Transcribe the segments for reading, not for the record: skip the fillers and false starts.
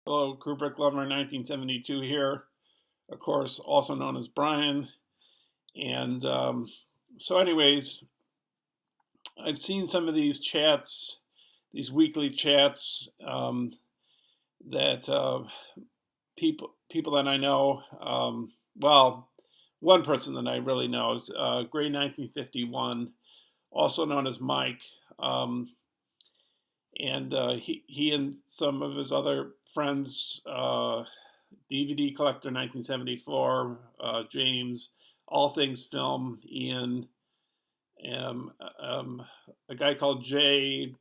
Hello, Kubrick Lover 1972 here, of course, also known as Brian. And anyways, I've seen some of these chats, these weekly chats that people that I know. Well, one person that I really know is Gray 1951, also known as Mike. And he and some of his other friends, DVD Collector 1974, James, All Things Film, Ian, um, um, a guy called Jay,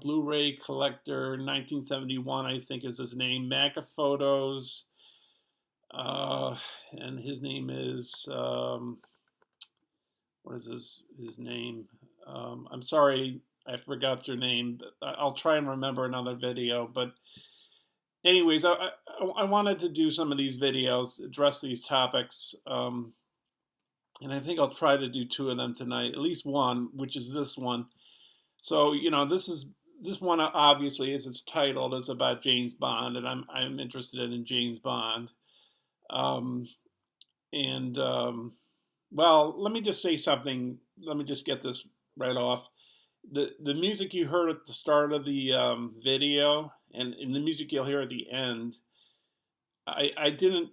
Blu-ray Collector 1971, I think is his name, Maca Photos, and his name is, what is his name? I'm sorry, I forgot your name, but I'll try and remember another video. But anyways, I wanted to do some of these videos, address these topics, and I think I'll try to do two of them tonight, at least one, which is this one. So this one obviously, as it's titled, is about James Bond, and I'm interested in James Bond. Um, and Well, let me just say something. Let me just get this right off. The music you heard at the start of the video, and the music you'll hear at the end, I didn't.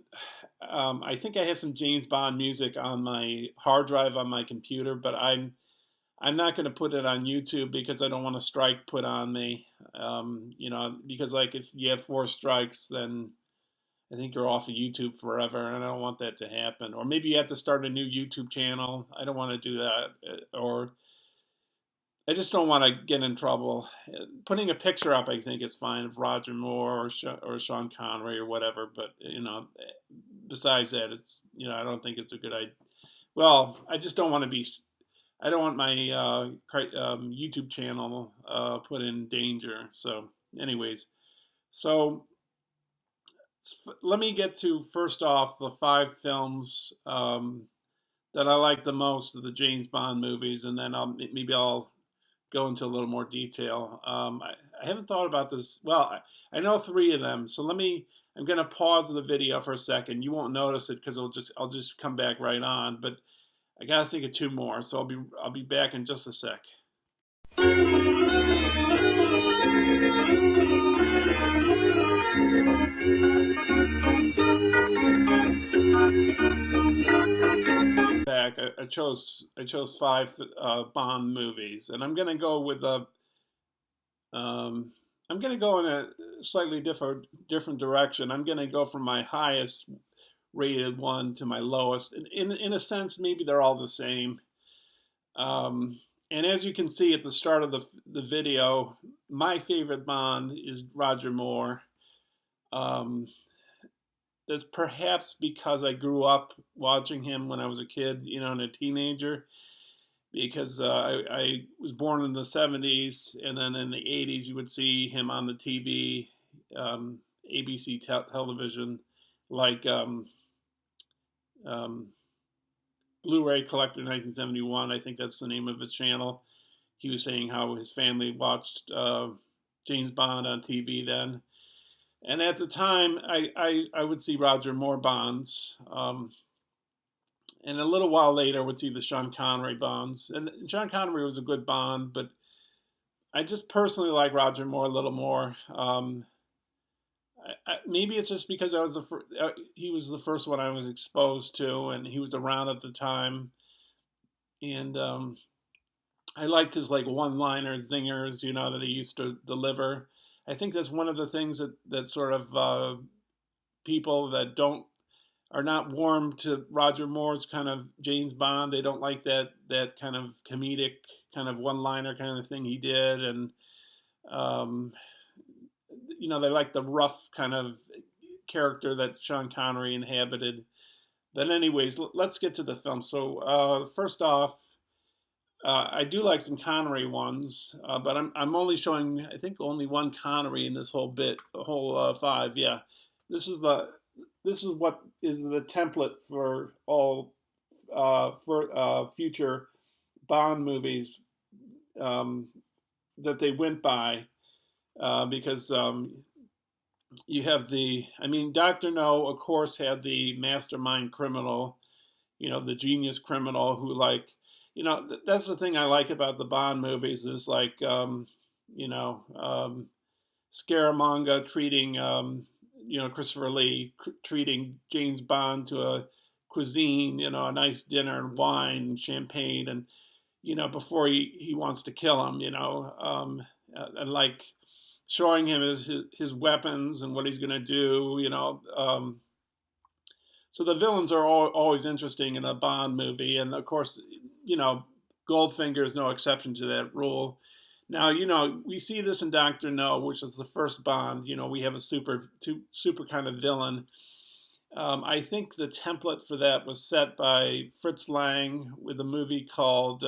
I think I have some James Bond music on my hard drive on my computer, but I'm not going to put it on YouTube because I don't want a strike put on me. Because like if you have four strikes, then I think you're off of YouTube forever, and I don't want that to happen. Or maybe you have to start a new YouTube channel. I don't want to do that. Or I just don't want to get in trouble. Putting a picture up, I think, is fine of Roger Moore or Sean Connery or whatever. But besides that, I don't think it's a good idea. Well, I just don't want to be. I don't want my YouTube channel put in danger. So, anyways, so let me get to first off the five films that I like the most of the James Bond movies, and then maybe I'll go into a little more detail. I haven't thought about this. Well, I know three of them, so I'm going to pause the video for a second. You won't notice it because I'll just come back right on. But I got to think of two more, so I'll be back in just a sec. Back. I chose five Bond movies, and I'm gonna go with I'm gonna go in a slightly different direction. I'm gonna go from my highest rated one to my lowest. In a sense, maybe they're all the same. And as you can see at the start of the video, my favorite Bond is Roger Moore. That's perhaps because I grew up watching him when I was a kid, and a teenager. Because I was born in the 70s, and then in the 80s you would see him on the TV, ABC television, like Blu-ray Collector 1971. I think that's the name of his channel. He was saying how his family watched James Bond on TV then. And at the time, I would see Roger Moore Bonds. And a little while later, I would see the Sean Connery Bonds. And Sean Connery was a good Bond, but I just personally like Roger Moore a little more. Maybe it's just because he was the first one I was exposed to, and he was around at the time. And I liked his like one-liner zingers, that he used to deliver. I think that's one of the things that sort of people that are not warm to Roger Moore's kind of James Bond. They don't like that kind of comedic, kind of one-liner kind of thing he did, and um, they like the rough kind of character that Sean Connery inhabited. But anyways, let's get to the film. So first off, I do like some Connery ones, but I'm only showing, I think, only one Connery in this whole bit, the whole five. Yeah, this is what is the template for all for future Bond movies that they went by, because you have Dr. No, of course, had the mastermind criminal, the genius criminal who, like, that's the thing I like about the Bond movies is, like, you know, um, Scaramanga treating, Christopher Lee treating James Bond to a cuisine, a nice dinner and wine and champagne, and, before he wants to kill him, and, like, showing him his weapons and what he's going to do, so the villains are always interesting in a Bond movie, and of course, Goldfinger is no exception to that rule. Now, we see this in Doctor No, which is the first Bond. We have a super kind of villain. I think the template for that was set by Fritz Lang with a movie called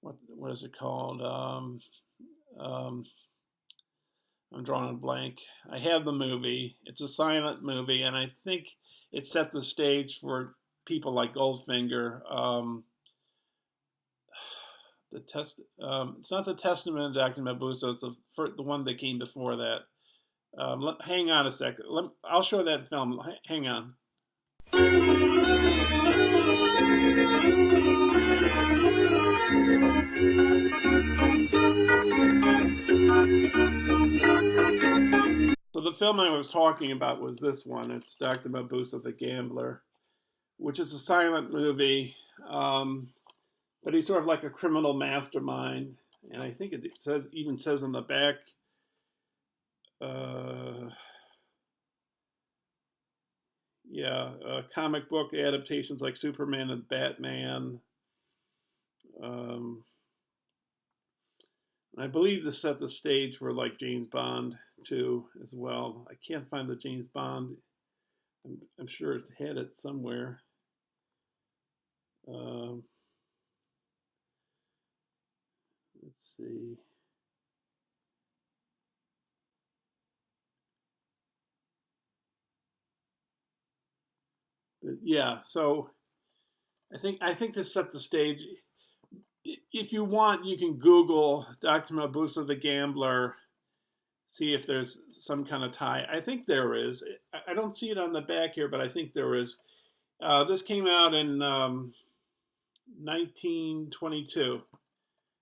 what is it called? I'm drawing a blank. I have the movie. It's a silent movie, and I think it set the stage for people like Goldfinger. It's not the Testament of Dr. Mabuse. It's the one that came before that. Hang on a second. I'll show that film. Hang on. So the film I was talking about was this one. It's Dr. Mabuse the Gambler, which is a silent movie, but he's sort of like a criminal mastermind. And I think it even says on the back, comic book adaptations like Superman and Batman. And I believe this set the stage for, like, James Bond too, as well. I can't find the James Bond. I'm sure it's had it somewhere. Let's see. But yeah, so I think this set the stage. If you want, you can Google Dr. Mabuse the Gambler, see if there's some kind of tie. I think there is. I don't see it on the back here, but I think there is. This came out in 1922.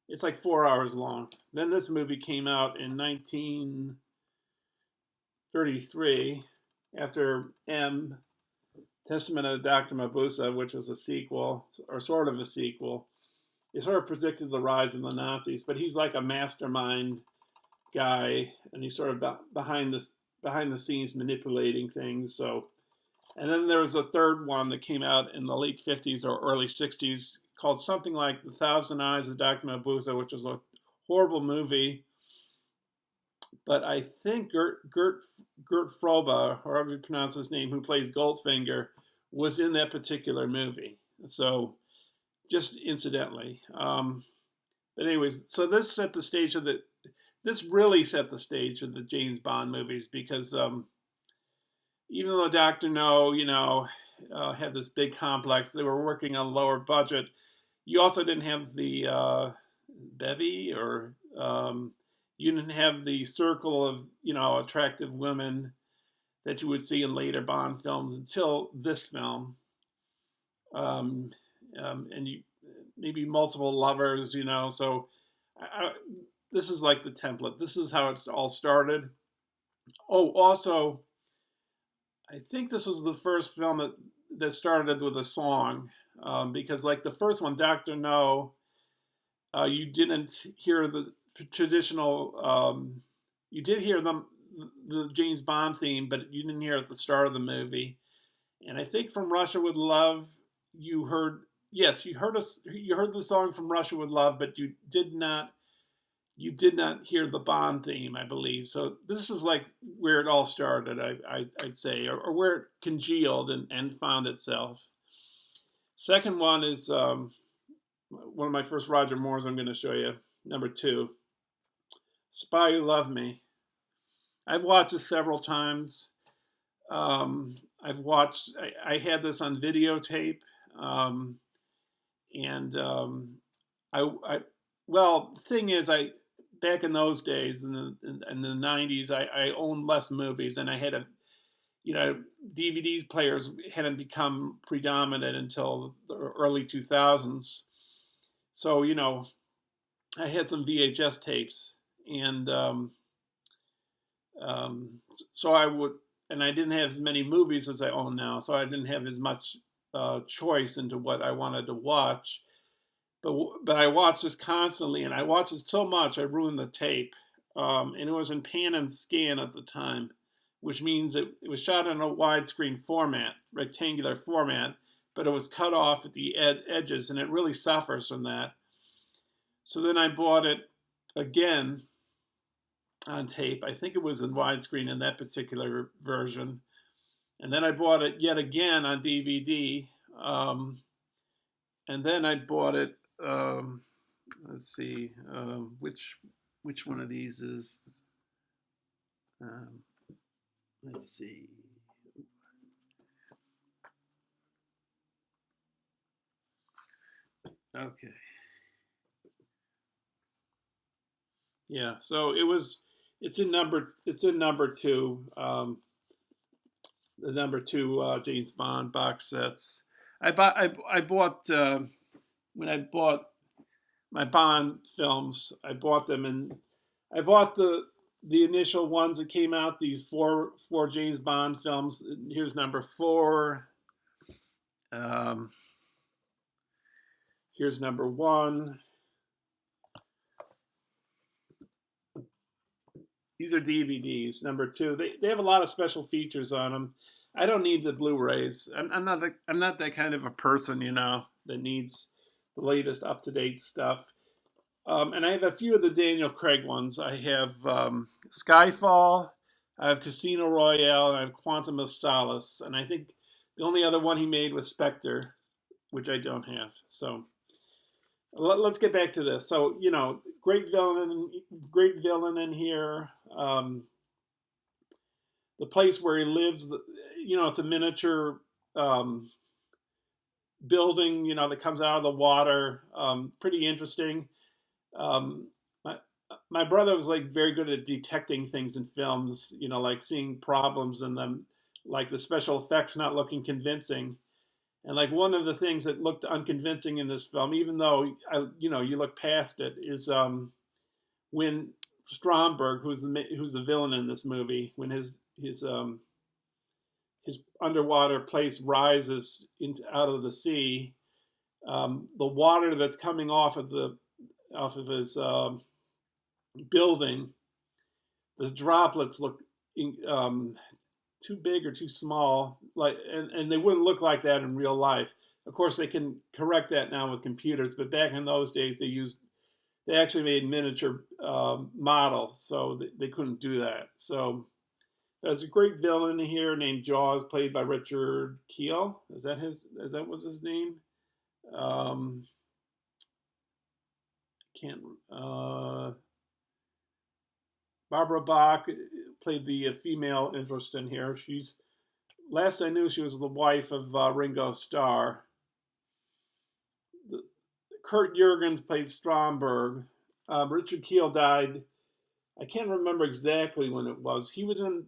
It's like 4 hours long. Then this movie came out in 1933 after M, Testament of Dr. Mabuse, which was a sequel, or sort of a sequel. It sort of predicted the rise of the Nazis, but he's like a mastermind guy, and he's sort of behind the scenes manipulating things. So, and then there was a third one that came out in the late 50s or early 60s called something like The Thousand Eyes of Dr. Mabuse, which was a horrible movie. But I think Gert Froba, or however you pronounce his name, who plays Goldfinger, was in that particular movie. So, just incidentally. But anyways, so this really set the stage of the James Bond movies, because even though Dr. No, had this big complex, they were working on a lower budget. You also didn't have the bevy, or you didn't have the circle of, attractive women that you would see in later Bond films until this film. And you maybe multiple lovers, so this is like the template. This is how it's all started. Oh, also, I think this was the first film that started with a song, because, like, the first one, Dr. No, you didn't hear the traditional, you did hear the James Bond theme, but you didn't hear it at the start of the movie. And I think from Russia with Love, you heard, yes, you heard the song from Russia with Love, but you did not hear the Bond theme, I believe. So this is like where it all started, I'd say, or where it congealed and found itself. Second one is one of my first Roger Moores I'm going to show you. Number 2, Spy Who Loved Me. I've watched this several times. I had this on videotape, and well, the thing is, back in those days in the 90s, I owned less movies, and I had DVD players hadn't become predominant until the early 2000s. So, I had some VHS tapes, and so and I didn't have as many movies as I own now, so I didn't have as much choice into what I wanted to watch. But I watched this constantly, and I watched it so much I ruined the tape. And it was in pan and scan at the time, which means it was shot in a widescreen format, rectangular format, but it was cut off at the edges, and it really suffers from that. So then I bought it again on tape. I think it was in widescreen in that particular version. And then I bought it yet again on DVD. And then I bought it, let's see, which one of these is, let's see. Okay. Yeah, so it's in number 2, the number 2 James Bond box sets. I bought when I bought my Bond films, I bought them, and I bought the initial ones that came out, these four James Bond films. Here's number 4. Here's number 1. These are DVDs. Number 2. They have a lot of special features on them. I don't need the Blu-rays. I'm not that kind of a person, that needs the latest up-to-date stuff. And I have a few of the Daniel Craig ones. I have Skyfall, I have Casino Royale, and I have Quantum of Solace. And I think the only other one he made was Spectre, which I don't have. So let's get back to this. So, great villain in here. The place where he lives, it's a miniature building, that comes out of the water. Pretty interesting. My brother was like very good at detecting things in films, like seeing problems in them, like the special effects not looking convincing. And like one of the things that looked unconvincing in this film, even though you look past it, is when Stromberg, who's the villain in this movie, when his underwater place rises out of the sea, the water that's coming off of his building, the droplets look too big or too small, and they wouldn't look like that in real life. Of course, they can correct that now with computers, but back in those days, they actually made miniature models, so they couldn't do that. So there's a great villain here named Jaws, played by Richard Kiel. Is that was his name? Barbara Bach played the female interest in here. Last I knew, she was the wife of Ringo Starr. Kurt Jurgens played Stromberg. Richard Kiel died. I can't remember exactly when it was. He was in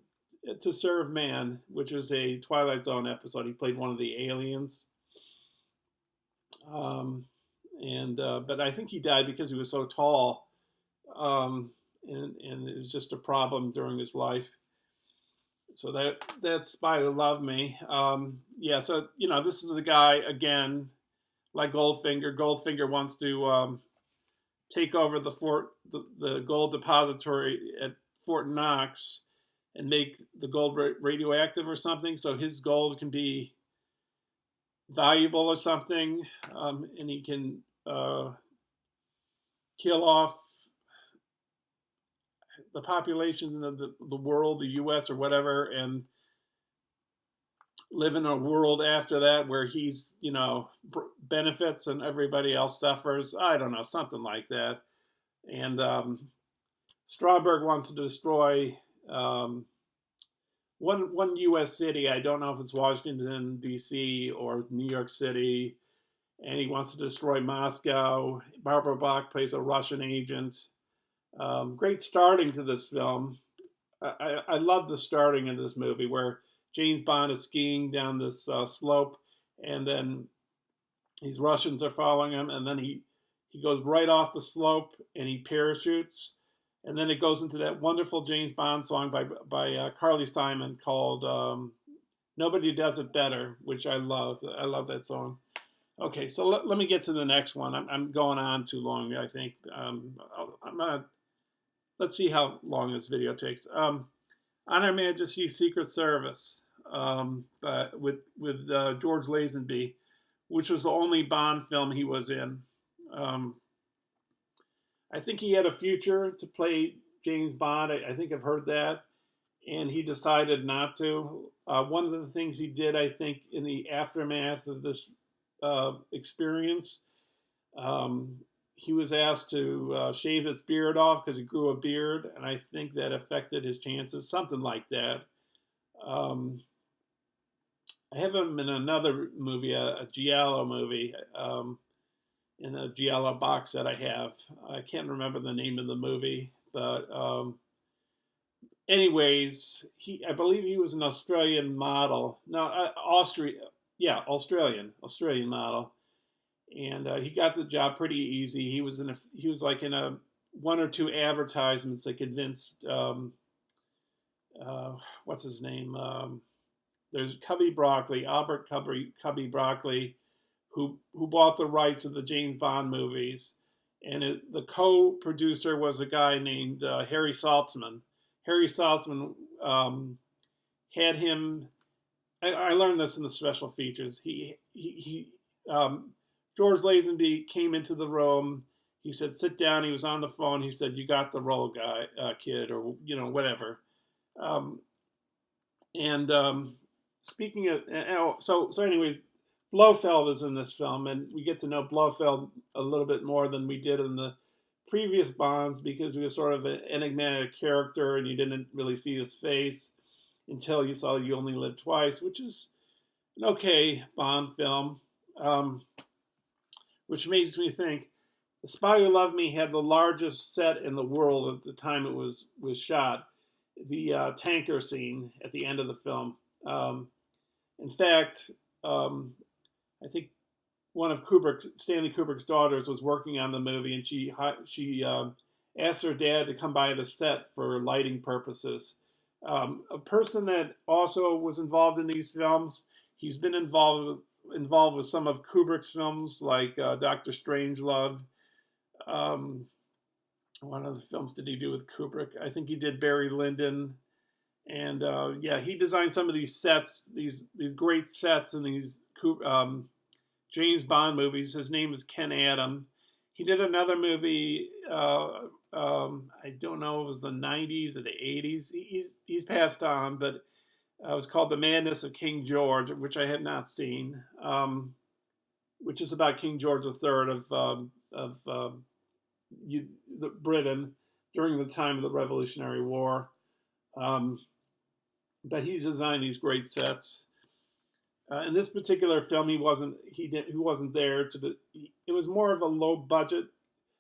To Serve Man, which is a Twilight Zone episode. He played one of the aliens. But I think he died because he was so tall. And it was just a problem during his life. So that's Spy Who Loved Me. So this is the guy again, like Goldfinger. Goldfinger wants to take over the gold depository at Fort Knox, and make the gold radioactive or something, so his gold can be valuable or something, and he can kill off the population of the world, the U.S. or whatever, and live in a world after that where he's, benefits and everybody else suffers. I don't know, something like that. And Stromberg wants to destroy one U.S. city. I don't know if it's Washington, D.C. or New York City. And he wants to destroy Moscow. Barbara Bach plays a Russian agent. Great starting to this film. I love the starting of this movie where James Bond is skiing down this slope, and then these Russians are following him, and then he goes right off the slope and he parachutes, and then it goes into that wonderful James Bond song by Carly Simon called "Nobody Does It Better," which I love. I love that song. Okay, so let me get to the next one. I'm going on too long, I think. Let's see how long this video takes. On Her Majesty's Secret Service, but with George Lazenby, which was the only Bond film he was in. I think he had a future to play James Bond. I think I've heard that, and he decided not to. One of the things he did, I think, in the aftermath of this experience, he was asked to shave his beard off because he grew a beard, and I think that affected his chances, something like that. I have him in another movie, a Giallo movie, in a Giallo box that I have. I can't remember the name of the movie, but anyways, I believe he was an Australian model. No, Australian model. And he got the job pretty easy. He was like in a one or two advertisements that convinced what's his name? There's Cubby Broccoli, Albert Cubby Broccoli, who bought the rights of the James Bond movies, and the co-producer was a guy named Harry Saltzman. Harry Saltzman had him. I learned this in the special features. George Lazenby came into the room. He said, "Sit down." He was on the phone. He said, "You got the role, guy, kid," or whatever. Speaking of, so anyways, Blofeld is in this film, and we get to know Blofeld a little bit more than we did in the previous Bonds because he was sort of an enigmatic character, and you didn't really see his face until you saw You Only Live Twice, which is an okay Bond film. Which makes me think, The Spy Who Loved Me had the largest set in the world at the time it was shot. The tanker scene at the end of the film. In fact, I think one of Stanley Kubrick's daughters was working on the movie, and she asked her dad to come by the set for lighting purposes. A person that also was involved in these films, he's been involved with some of Kubrick's films, like Dr. Strangelove. One of the films did he do with Kubrick? I think he did Barry Lyndon. And he designed some of these sets, these great sets in these James Bond movies. His name is Ken Adam. He did another movie, I don't know if it was the 90s or the 80s. He's passed on, but it was called The Madness of King George, which I have not seen, which is about King George III of Britain during the time of the Revolutionary War. But he designed these great sets. In this particular film, he wasn't there it was more of a low budget,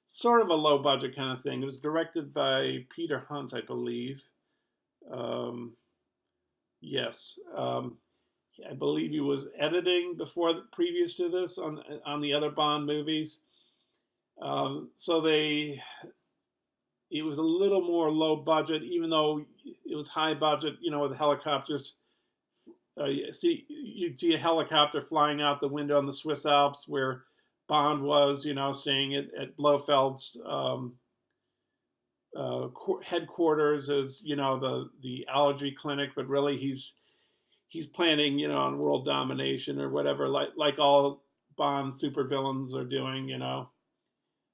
sort of a low budget kind of thing. It was directed by Peter Hunt, I believe. Yes. I believe he was editing previous to this on the other Bond movies. So it was a little more low budget, even though it was high budget, with helicopters. You'd see a helicopter flying out the window in the Swiss Alps where Bond was, staying at Blofeld's headquarters as the allergy clinic, but really he's planning on world domination or whatever, like all Bond supervillains are doing.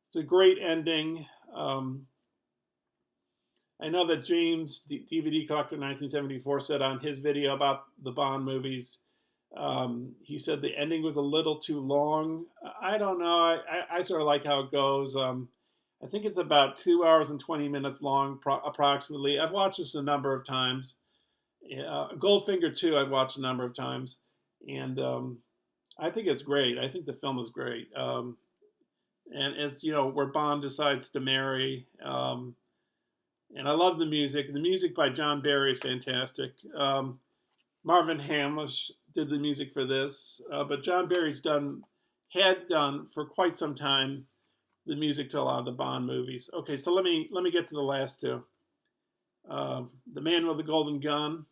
It's a great ending. I know that James, DVD Collector 1974, said on his video about the Bond movies, he said the ending was a little too long. I don't know. I sort of like how it goes. I think it's about 2 hours and 20 minutes long, approximately. I've watched this a number of times. Goldfinger 2, I've watched a number of times. And I think it's great. I think the film is great. And it's, where Bond decides to marry. And I love the music. The music by John Barry is fantastic. Marvin Hamlish did the music for this, but John Barry's had done for quite some time the music to a lot of the Bond movies. Okay, so let me get to the last two. The Man with the Golden Gun.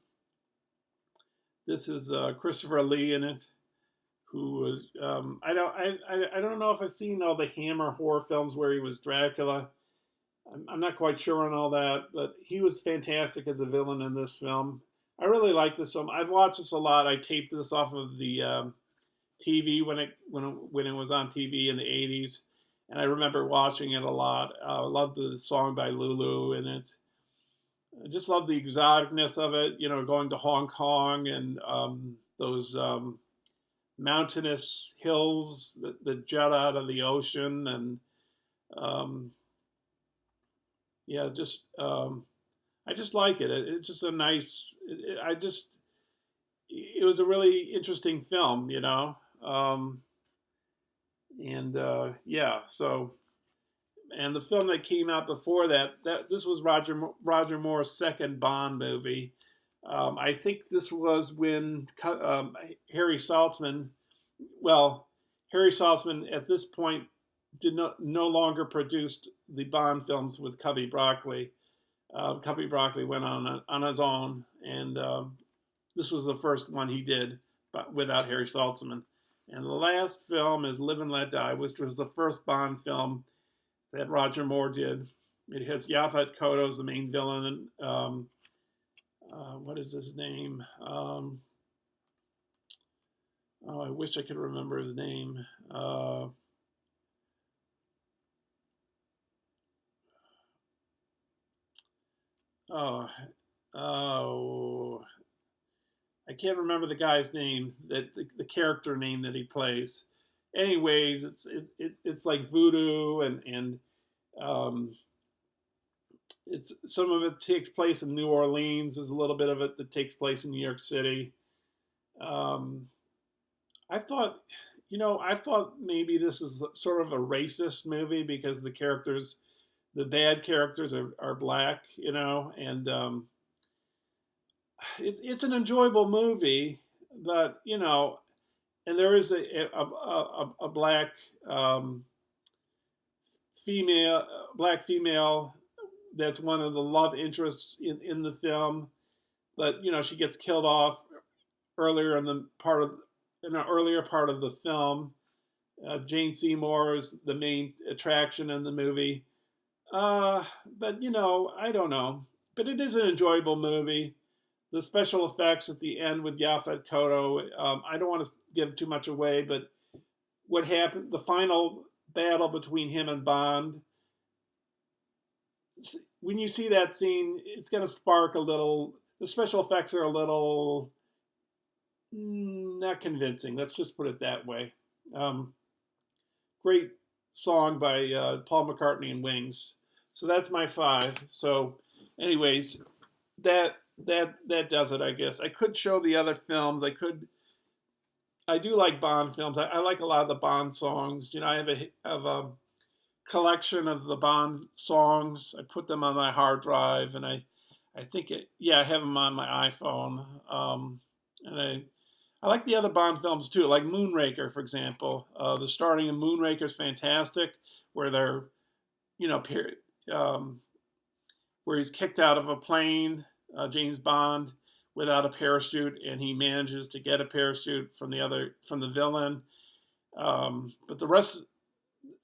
This is Christopher Lee in it, who was I don't know if I've seen all the Hammer horror films where he was Dracula. I'm not quite sure on all that, but he was fantastic as a villain in this film. I really like this film. I've watched this a lot. I taped this off of the TV when it was on TV in the 80s, and I remember watching it a lot. I loved the song by Lulu in it. I just love the exoticness of it, going to Hong Kong and those mountainous hills that jut out of the ocean. And yeah, I just like it. It's just a nice. It was a really interesting film, and yeah. So, and the film that came out before that this was Roger Moore's second Bond movie. I think this was when Harry Saltzman. Well, Harry Saltzman at this point no longer produced the Bond films with Cubby Broccoli. Cubby Broccoli went on his own, and this was the first one he did, but without Harry Saltzman. And the last film is Live and Let Die, which was the first Bond film that Roger Moore did. It has Yaphet Kotto as the main villain. What is his name? I wish I could remember his name. I can't remember the guy's name, that the character name that he plays. Anyways, it's like voodoo, and it's some of it takes place in New Orleans. There's a little bit of it that takes place in New York City. I thought maybe this is sort of a racist movie because the bad characters are black, and it's an enjoyable movie, but and there is a black female that's one of the love interests in the film, but she gets killed off earlier in an earlier part of the film. Jane Seymour is the main attraction in the movie. But I don't know. But it is an enjoyable movie. The special effects at the end with Yaphet Kotto, I don't want to give too much away, but what happened, the final battle between him and Bond, when you see that scene, it's going to spark a little, the special effects are a little not convincing. Let's just put it that way. Great song by Paul McCartney and Wings. So that's my 5. So anyways, that does it, I guess. I could show the other films. I do like Bond films. I like a lot of the Bond songs. I have a collection of the Bond songs. I put them on my hard drive, and I think I have them on my iPhone. And I like the other Bond films too, like Moonraker, for example. The starting of Moonraker is fantastic, where they're, where he's kicked out of a plane, James Bond, without a parachute, and he manages to get a parachute from the villain. But the rest,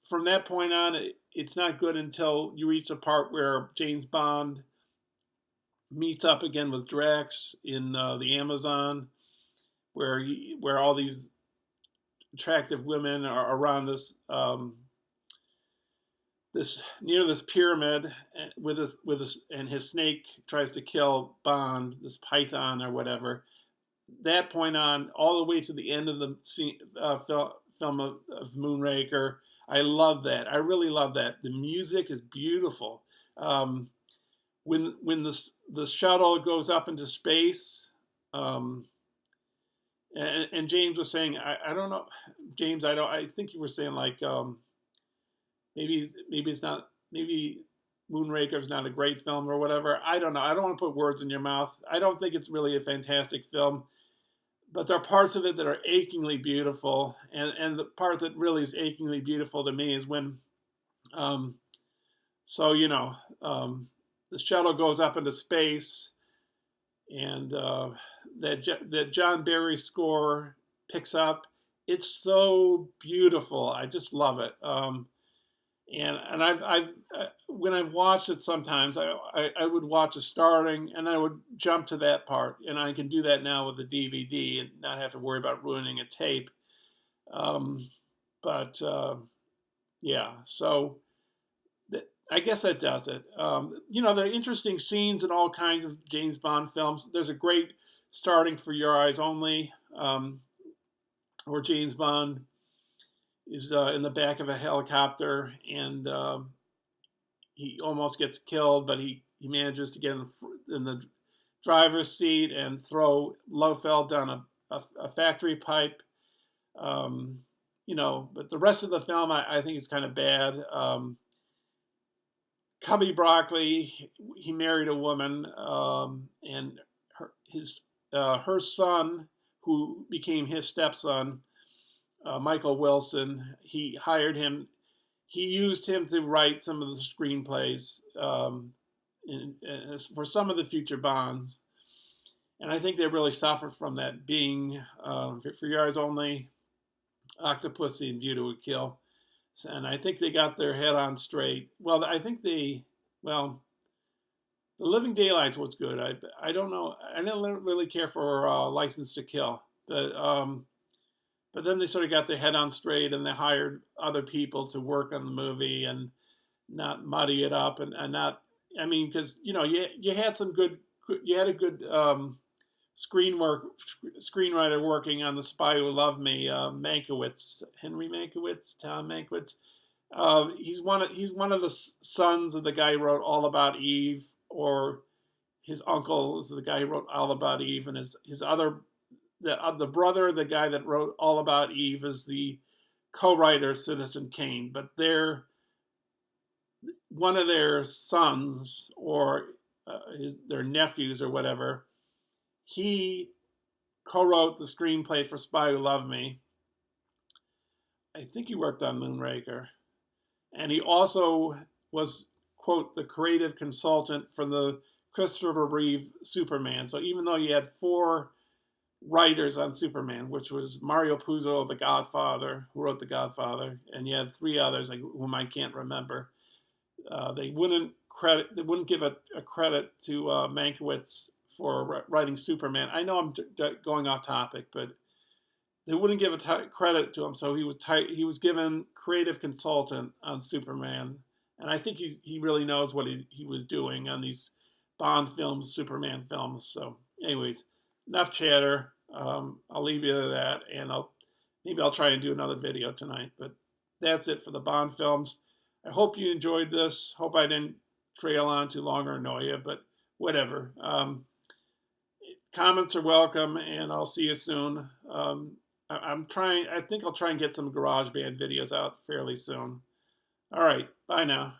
from that point on, it's not good until you reach a part where James Bond meets up again with Drax in the Amazon, where all these attractive women are around this near this pyramid and his snake tries to kill Bond, this python or whatever. That point on, all the way to the end of the film of Moonraker, I love that. I really love that. The music is beautiful. When the shuttle goes up into space, and James was saying, I don't know, James, I think you were saying like maybe it's not, maybe Moonraker's not a great film or whatever. I don't know. I don't want to put words in your mouth. I don't think it's really a fantastic film, but there are parts of it that are achingly beautiful, and the part that really is achingly beautiful to me is when, so the shuttle goes up into space, and that John Barry score picks up. It's so beautiful. I just love it. And I've when I've watched it sometimes, I would watch it starting and I would jump to that part, and I can do that now with the DVD and not have to worry about ruining a tape. But yeah, so I guess that does it. There are interesting scenes in all kinds of James Bond films. There's a great starting For Your Eyes Only, where James Bond is in the back of a helicopter, and he almost gets killed, but he manages to get in the driver's seat and throw Blofeld down a factory pipe. But the rest of the film, I think is kind of bad. Cubby Broccoli, he married a woman, and her son, who became his stepson, Michael Wilson, he hired him. He used him to write some of the screenplays for some of the future Bonds. And I think they really suffered from that, being For Your Eyes Only, Octopussy, and View to a Kill. And I think they got their head on straight. Well, The Living Daylights was good. I don't know. I didn't really care for License to Kill. But then they sort of got their head on straight, and they hired other people to work on the movie and not muddy it up and not. I mean, because you had some good. You had a good screenwriter working on The Spy Who Loved Me, Henry Mankiewicz, Tom Mankiewicz. He's one of the sons of the guy who wrote All About Eve, or his uncle is the guy who wrote All About Eve, and his other. The brother of the guy that wrote All About Eve is the co-writer Citizen Kane, but one of their sons or their nephews or whatever, he co-wrote the screenplay for Spy Who Loved Me. I think he worked on Moonraker, and he also was, quote, the creative consultant for the Christopher Reeve Superman. So even though you had 4 writers on Superman, which was Mario Puzo, The Godfather, who wrote The Godfather, and you had 3 others whom I can't remember. They wouldn't give a credit to Mankiewicz for writing Superman. I know I'm going off topic, but they wouldn't give credit to him, so he was given creative consultant on Superman, and I think he really knows what he was doing on these Bond films, Superman films. So, anyways, enough chatter. I'll leave you to that, and maybe I'll try and do another video tonight. But that's it for the Bond films. I hope you enjoyed this. Hope I didn't trail on too long or annoy you, but whatever. Comments are welcome, and I'll see you soon. I think I'll try and get some GarageBand videos out fairly soon. All right, bye now.